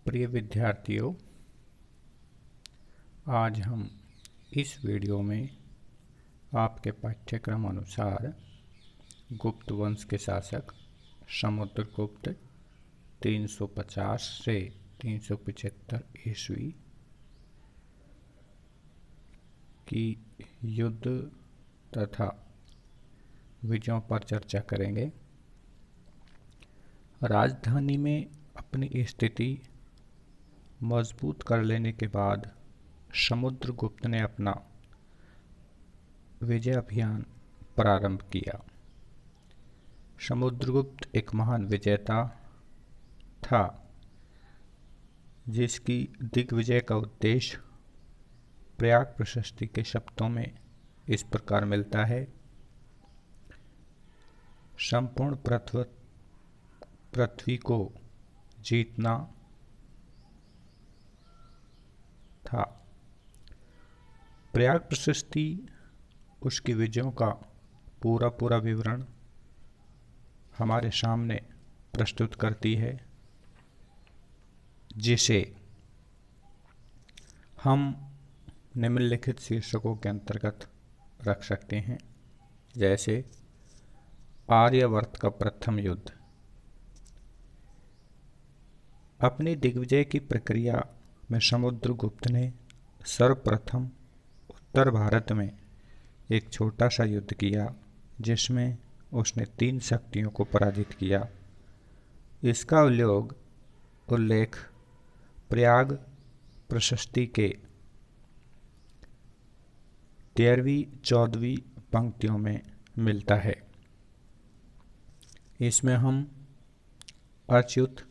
प्रिय विद्यार्थियों, आज हम इस वीडियो में आपके पाठ्यक्रम अनुसार गुप्त वंश के शासक समुद्रगुप्त 350 से 375 ईस्वी की युद्ध तथा विजयों पर चर्चा करेंगे। राजधानी में अपनी स्थिति मजबूत कर लेने के बाद समुद्रगुप्त ने अपना विजय अभियान प्रारंभ किया। समुद्रगुप्त एक महान विजेता था जिसकी दिग्विजय का उद्देश्य प्रयाग प्रशस्ति के शब्दों में इस प्रकार मिलता है। संपूर्ण पृथ्वी को जीतना था। प्रयाग प्रशस्ति उसकी विजयों का पूरा विवरण हमारे सामने प्रस्तुत करती है, जिसे हम निम्नलिखित शीर्षकों के अंतर्गत रख सकते हैं, जैसे आर्यावर्त का प्रथम युद्ध। अपनी दिग्विजय की प्रक्रिया में समुद्रगुप्त ने सर्वप्रथम उत्तर भारत में एक छोटा सा युद्ध किया, जिसमें उसने 3 शक्तियों को पराजित किया। इसका उल्लेख प्रयाग प्रशस्ति के 13वीं-14वीं पंक्तियों में मिलता है। इसमें हम अच्युत,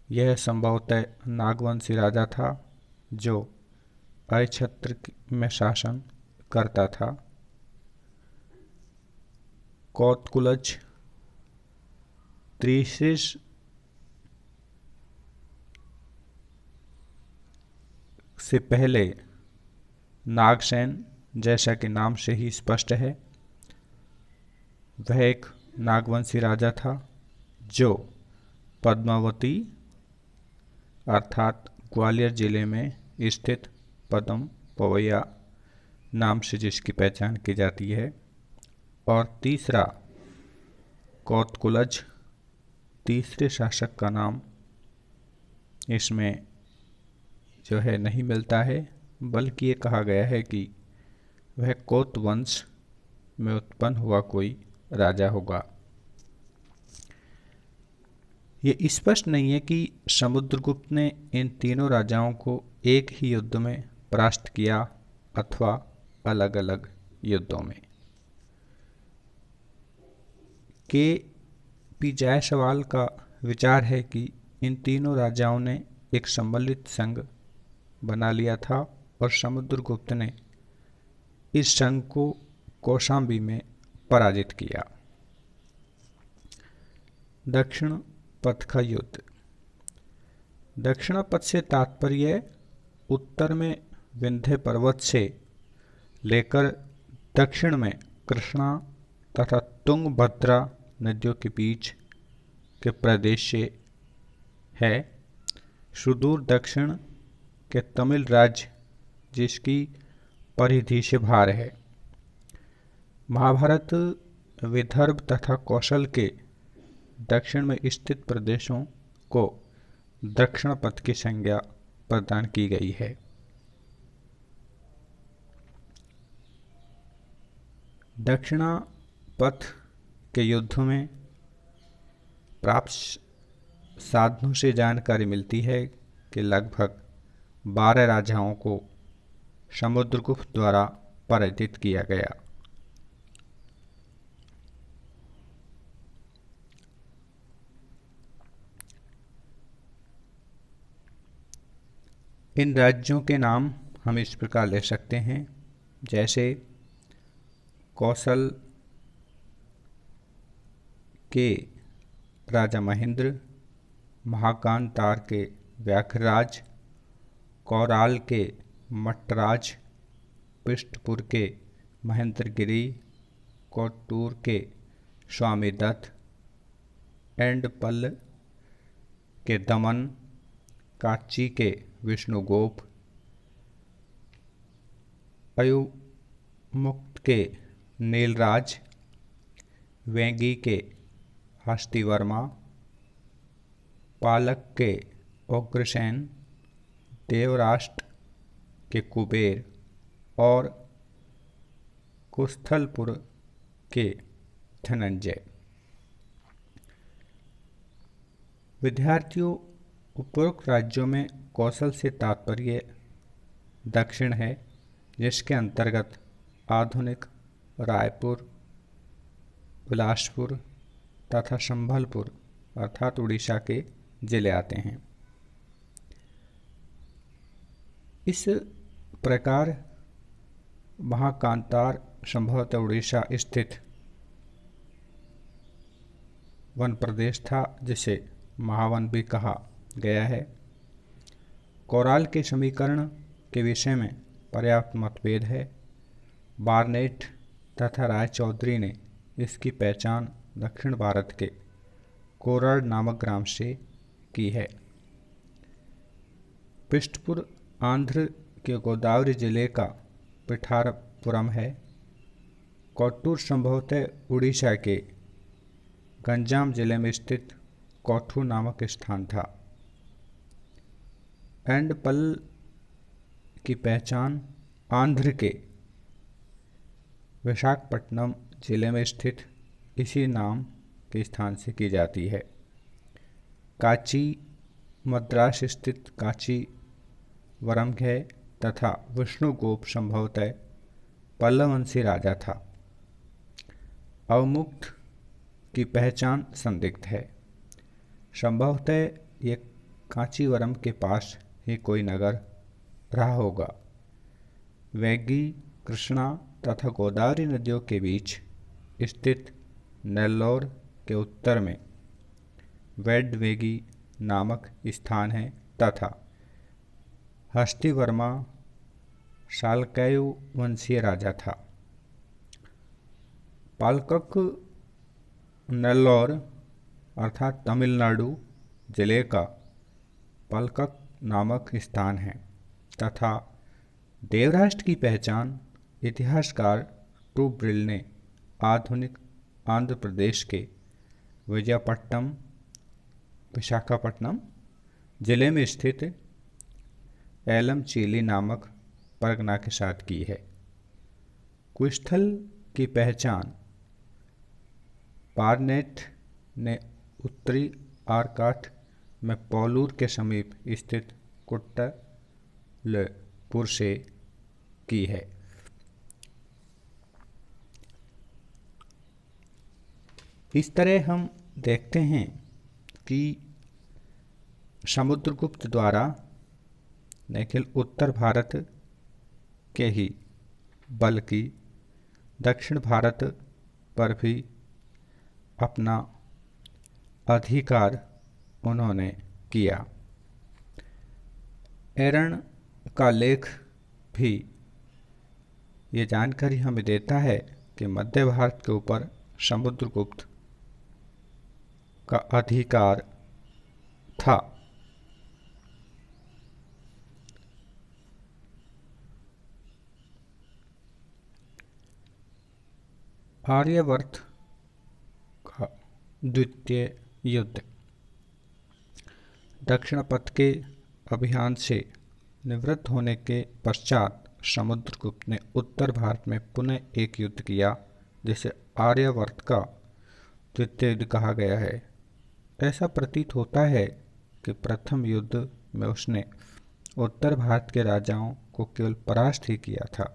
यह संभवतः नागवंशी राजा था जो अक्षत्र में शासन करता था। कौतकुलज, त्रिशिष से पहले नागसेन, जैसा कि नाम से ही स्पष्ट है, वह एक नागवंशी राजा था जो पद्मावती अर्थात ग्वालियर जिले में स्थित पद्म पवैया नाम से जिसकी पहचान की जाती है। और तीसरा कौतकुलज, तीसरे शासक का नाम इसमें जो है नहीं मिलता है, बल्कि ये कहा गया है कि वह कौत वंश में उत्पन्न हुआ कोई राजा होगा। ये स्पष्ट नहीं है कि समुद्रगुप्त ने इन तीनों राजाओं को एक ही युद्ध में परास्त किया अथवा अलग अलग युद्धों में। के जायसवाल का विचार है कि इन तीनों राजाओं ने एक सम्मिलित संघ बना लिया था और समुद्रगुप्त ने इस संघ को कौशाम्बी में पराजित किया। दक्षिण पथ का युद्ध। दक्षिण पथ से तात्पर्य उत्तर में विंध्य पर्वत से लेकर दक्षिण में कृष्णा तथा तुंगभद्रा नदियों के बीच के प्रदेश से है। सुदूर दक्षिण के तमिल राज्य जिसकी परिधि से बाहर है। महाभारत विदर्भ तथा कौशल के दक्षिण में स्थित प्रदेशों को दक्षिण पथ की संज्ञा प्रदान की गई है। दक्षिणा पथ के युद्धों में प्राप्त साधनों से जानकारी मिलती है कि लगभग 12 राजाओं को समुद्रगुप्त द्वारा पराजित किया गया। इन राज्यों के नाम हम इस प्रकार ले सकते हैं, जैसे कौशल के राजा महेंद्र, महाकांतार के व्याघ्रराज, कौराल के मट्टराज, पृष्ठपुर के महेंद्रगिरी, कोट्टूर के स्वामी दत्त, एंडपल के दमन, काची के विष्णुगोप, अयुमुक्त के नीलराज, वेंगी के हस्तिवर्मा, पालक के उग्रसेन, देवराष्ट्र के कुबेर और कुस्थलपुर के धनंजय। विद्यार्थियों, उपरोक्त राज्यों में कौशल से तात्पर्य दक्षिण है, जिसके अंतर्गत आधुनिक रायपुर, बिलासपुर तथा संभलपुर अर्थात उड़ीसा के जिले आते हैं। इस प्रकार महाकांतार संभवतः उड़ीसा स्थित वन प्रदेश था, जिसे महावन भी कहा गया है। कोराल के समीकरण के विषय में पर्याप्त मतभेद है। बार्नेट तथा रायचौधरी ने इसकी पहचान दक्षिण भारत के कोरड़ नामक ग्राम से की है। पृष्ठपुर आंध्र के गोदावरी जिले का पिठारपुरम है। कोट्टूर संभवतः उड़ीसा के गंजाम जिले में स्थित कोठू नामक स्थान था। एंडपल की पहचान आंध्र के विशाखापट्टनम जिले में स्थित इसी नाम के स्थान से की जाती है। काची मद्रास स्थित काची वरमघय तथा विष्णुगोप संभवतः पल्लववंशी राजा था। अवमुक्त की पहचान संदिग्ध है। संभवतः ये कांचीवरम के पास ही कोई नगर रहा होगा। वैगी कृष्णा तथा गोदावरी नदियों के बीच स्थित नेल्लोर के उत्तर में वेडवेगी नामक स्थान है तथा हस्तिवर्मा शालकयु वंशीय राजा था। पालकक नेल्लोर अर्थात तमिलनाडु जिले का पालकक नामक स्थान है तथा देवराष्ट्र की पहचान इतिहासकार टूब्रिल ने आधुनिक आंध्र प्रदेश के विजयपट्टनम विशाखापट्टनम जिले में स्थित एलमचीली नामक परगना के साथ की है। कुस्थल की पहचान बार्नेट ने उत्तरी आरकाठ में पौलूर के समीप स्थित कुट्टलपुर से की है। इस तरह हम देखते हैं कि समुद्रगुप्त द्वारा न केवल उत्तर भारत के ही बल्कि दक्षिण भारत पर भी अपना अधिकार उन्होंने किया। एरन का लेख भी ये जानकारी हमें देता है कि मध्य भारत के ऊपर समुद्रगुप्त का अधिकार था। आर्यवर्त का द्वितीय युद्ध। दक्षिण पथ के अभियान से निवृत्त होने के पश्चात समुद्रगुप्त ने उत्तर भारत में पुनः एक युद्ध किया, जिसे आर्यवर्त का द्वितीय युद्ध कहा गया है। ऐसा प्रतीत होता है कि प्रथम युद्ध में उसने उत्तर भारत के राजाओं को केवल परास्त ही किया था,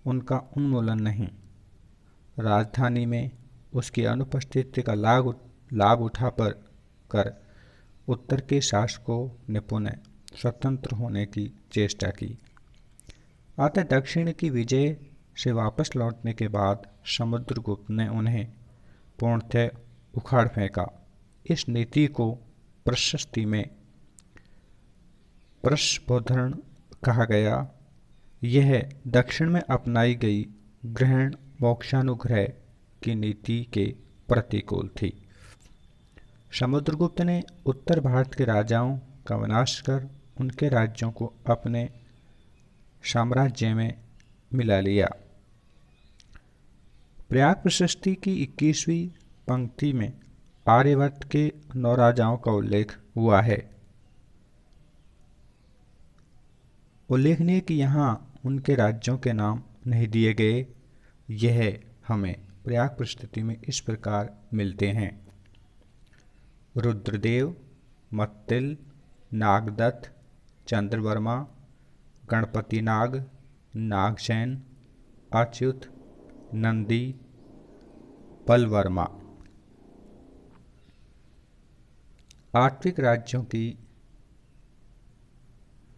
उनका उन्मूलन नहीं। राजधानी में उसकी अनुपस्थिति का लाभ उठाकर उत्तर के शासकों ने पुनः स्वतंत्र होने की चेष्टा की। अतः दक्षिण की विजय से वापस लौटने के बाद समुद्रगुप्त ने उन्हें पूर्णतः उखाड़ फेंका। इस नीति को प्रशस्ति में प्रस्बोधन कहा गया। यह दक्षिण में अपनाई गई ग्रहण मोक्षानुग्रह की नीति के प्रतिकूल थी। समुद्रगुप्त ने उत्तर भारत के राजाओं का विनाश कर उनके राज्यों को अपने साम्राज्य में मिला लिया। प्रयाग प्रशस्ति की 21वीं पंक्ति में आर्यवर्त के 9 राजाओं का उल्लेख हुआ है। उल्लेखनीय कि यहाँ उनके राज्यों के नाम नहीं दिए गए। यह हमें प्रयाग प्रशस्ति में इस प्रकार मिलते हैं: रुद्रदेव, मत्तिल, नागदत्त, चंद्रवर्मा, गणपति नाग, नागसेन, अच्युत, नंदी, बलवर्मा। आर्थिक राज्यों की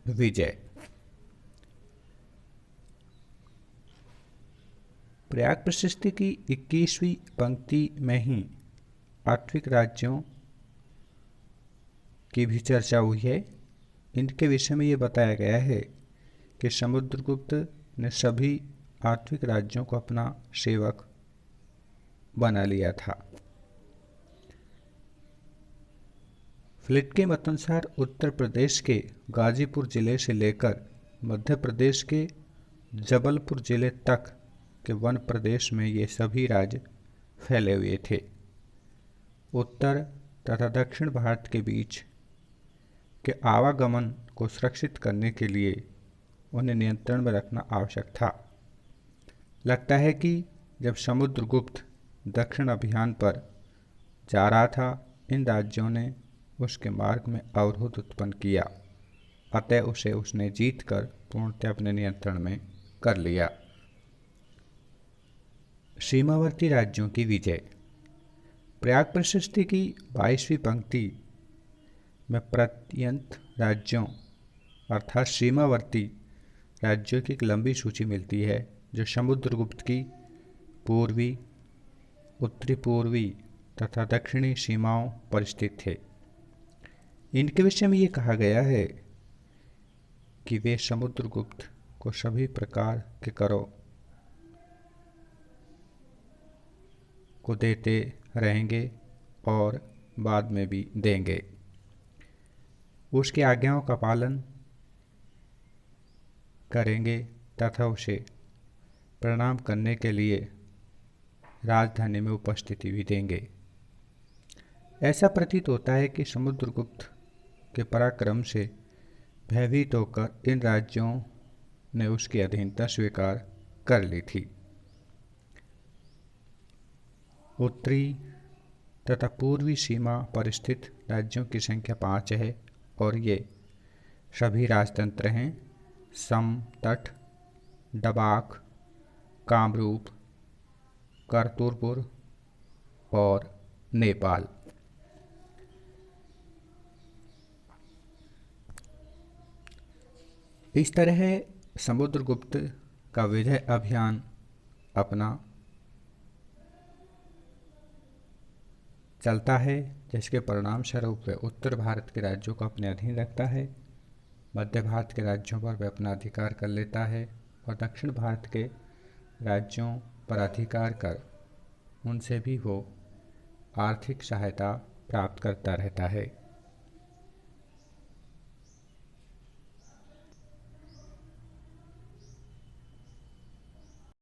विजय। प्रयाग प्रशस्ति की 21वीं पंक्ति में ही आर्थिक राज्यों की भी चर्चा हुई है। इनके विषय में ये बताया गया है कि समुद्रगुप्त ने सभी आर्थिक राज्यों को अपना सेवक बना लिया था। फ्लिट के मतानुसार उत्तर प्रदेश के गाजीपुर जिले से लेकर मध्य प्रदेश के जबलपुर जिले तक के वन प्रदेश में ये सभी राज्य फैले हुए थे। उत्तर तथा दक्षिण भारत के बीच के आवागमन को सुरक्षित करने के लिए उन्हें नियंत्रण में रखना आवश्यक था। लगता है कि जब समुद्रगुप्त दक्षिण अभियान पर जा रहा था, इन राज्यों ने उसके मार्ग में अवरोध उत्पन्न किया, अतः उसे उसने जीतकर पूर्णतः अपने नियंत्रण में कर लिया। सीमावर्ती राज्यों की विजय। प्रयाग प्रशस्ति की 22वीं पंक्ति में प्रत्यंत राज्यों अर्थात सीमावर्ती राज्यों की एक लंबी सूची मिलती है जो समुद्रगुप्त की पूर्वी, उत्तरी पूर्वी तथा दक्षिणी सीमाओं पर स्थित थे। इनके विषय में ये कहा गया है कि वे समुद्रगुप्त को सभी प्रकार के करों को देते रहेंगे और बाद में भी देंगे। उसकी आज्ञाओं का पालन करेंगे तथा उसे प्रणाम करने के लिए राजधानी में उपस्थिति भी देंगे। ऐसा प्रतीत होता है कि समुद्रगुप्त के पराक्रम से भयभीत होकर इन राज्यों ने उसकी अधीनता स्वीकार कर ली थी। उत्तरी तथा पूर्वी सीमा पर स्थित राज्यों की संख्या 5 है और ये सभी राजतंत्र हैं: सम तट, डबाक, कामरूप, करतुरपुर और नेपाल। इस तरह समुद्रगुप्त का विजय अभियान अपना चलता है, जिसके परिणाम स्वरूप वह उत्तर भारत के राज्यों को अपने अधीन रखता है, मध्य भारत के राज्यों पर वह अपना अधिकार कर लेता है और दक्षिण भारत के राज्यों पर अधिकार कर उनसे भी वो आर्थिक सहायता प्राप्त करता रहता है।